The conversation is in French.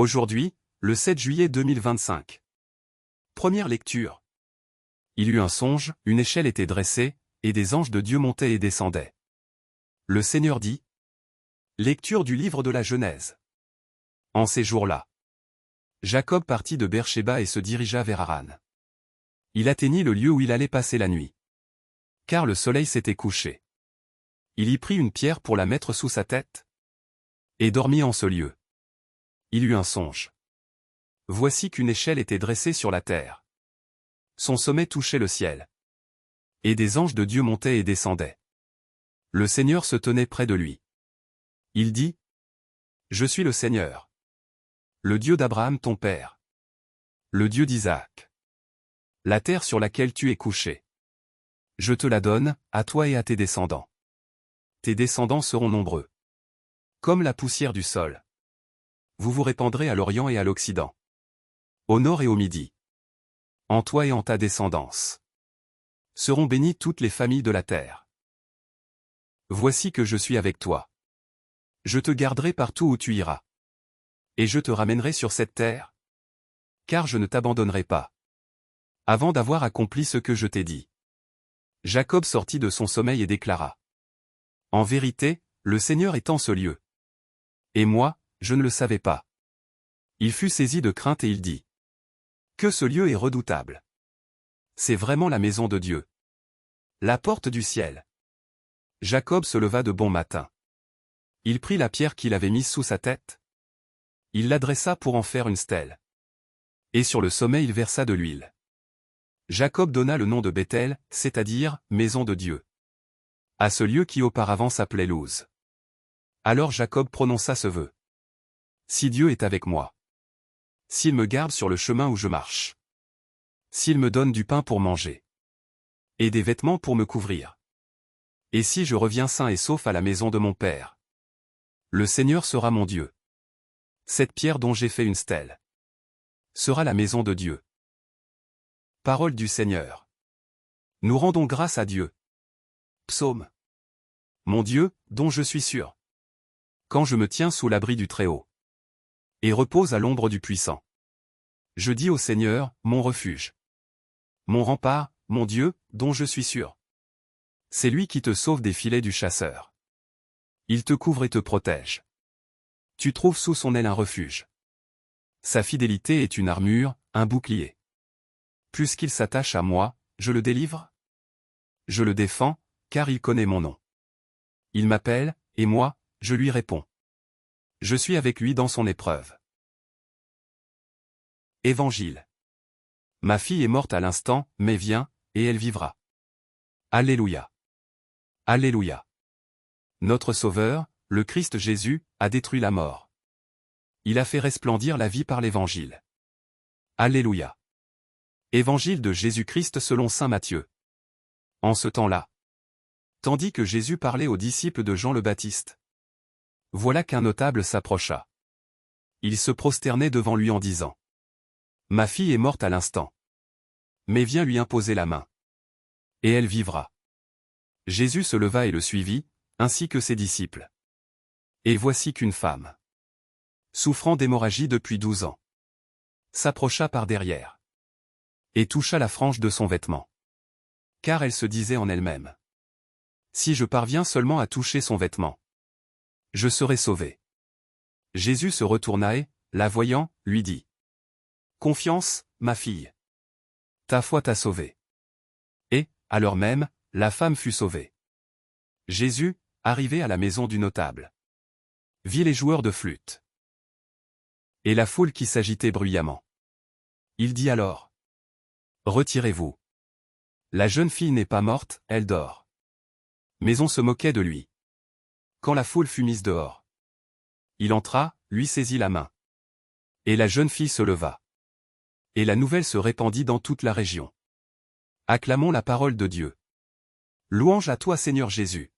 Aujourd'hui, le 7 juillet 2025. Première lecture. Il eut un songe, une échelle était dressée, et des anges de Dieu montaient et descendaient. Le Seigneur dit. Lecture du livre de la Genèse. En ces jours-là, Jacob partit de Beer-Shéba et se dirigea vers Haran. Il atteignit le lieu où il allait passer la nuit. Car le soleil s'était couché. Il y prit une pierre pour la mettre sous sa tête, et dormit en ce lieu. Il eut un songe. Voici qu'une échelle était dressée sur la terre. Son sommet touchait le ciel. Et des anges de Dieu montaient et descendaient. Le Seigneur se tenait près de lui. Il dit. Je suis le Seigneur. Le Dieu d'Abraham ton père. Le Dieu d'Isaac. La terre sur laquelle tu es couché. Je te la donne, à toi et à tes descendants. Tes descendants seront nombreux. Comme la poussière du sol. Vous vous répandrez à l'Orient et à l'Occident. Au nord et au midi. En toi et en ta descendance. Seront bénies toutes les familles de la terre. Voici que je suis avec toi. Je te garderai partout où tu iras. Et je te ramènerai sur cette terre. Car je ne t'abandonnerai pas. Avant d'avoir accompli ce que je t'ai dit. Jacob sortit de son sommeil et déclara. En vérité, le Seigneur est en ce lieu. Et moi, je ne le savais pas. Il fut saisi de crainte et il dit. Que ce lieu est redoutable. C'est vraiment la maison de Dieu. La porte du ciel. Jacob se leva de bon matin. Il prit la pierre qu'il avait mise sous sa tête. Il l'adressa pour en faire une stèle. Et sur le sommet il versa de l'huile. Jacob donna le nom de Béthel, c'est-à-dire, maison de Dieu. À ce lieu qui auparavant s'appelait Luz. Alors Jacob prononça ce vœu. Si Dieu est avec moi. S'il me garde sur le chemin où je marche. S'il me donne du pain pour manger. Et des vêtements pour me couvrir. Et si je reviens sain et sauf à la maison de mon père. Le Seigneur sera mon Dieu. Cette pierre dont j'ai fait une stèle. Sera la maison de Dieu. Parole du Seigneur. Nous rendons grâce à Dieu. Psaume. Mon Dieu, dont je suis sûr. Quand je me tiens sous l'abri du Très-Haut. Et repose à l'ombre du Puissant. Je dis au Seigneur, mon refuge. Mon rempart, mon Dieu, dont je suis sûr. C'est lui qui te sauve des filets du chasseur. Il te couvre et te protège. Tu trouves sous son aile un refuge. Sa fidélité est une armure, un bouclier. Puisqu'il s'attache à moi, je le délivre. Je le défends, car il connaît mon nom. Il m'appelle, et moi, je lui réponds. Je suis avec lui dans son épreuve. Évangile. Ma fille est morte à l'instant, mais viens, et elle vivra. Alléluia. Alléluia. Notre Sauveur, le Christ Jésus, a détruit la mort. Il a fait resplendir la vie par l'Évangile. Alléluia. Évangile de Jésus-Christ selon saint Matthieu. En ce temps-là, tandis que Jésus parlait aux disciples de Jean le Baptiste, voilà qu'un notable s'approcha. Il se prosternait devant lui en disant. Ma fille est morte à l'instant. Mais viens lui imposer la main. Et elle vivra. Jésus se leva et le suivit, ainsi que ses disciples. Et voici qu'une femme, souffrant d'hémorragie depuis 12 ans, s'approcha par derrière. Et toucha la frange de son vêtement. Car elle se disait en elle-même. Si je parviens seulement à toucher son vêtement, je serai sauvée. Jésus se retourna et, la voyant, lui dit. Confiance, ma fille. Ta foi t'a sauvée. Et, à l'heure même, la femme fut sauvée. Jésus, arrivé à la maison du notable, vit les joueurs de flûte. Et la foule qui s'agitait bruyamment. Il dit alors. Retirez-vous. La jeune fille n'est pas morte, elle dort. Mais on se moquait de lui. Quand la foule fut mise dehors, il entra, lui saisit la main. Et la jeune fille se leva. Et la nouvelle se répandit dans toute la région. Acclamons la parole de Dieu. Louange à toi Seigneur Jésus.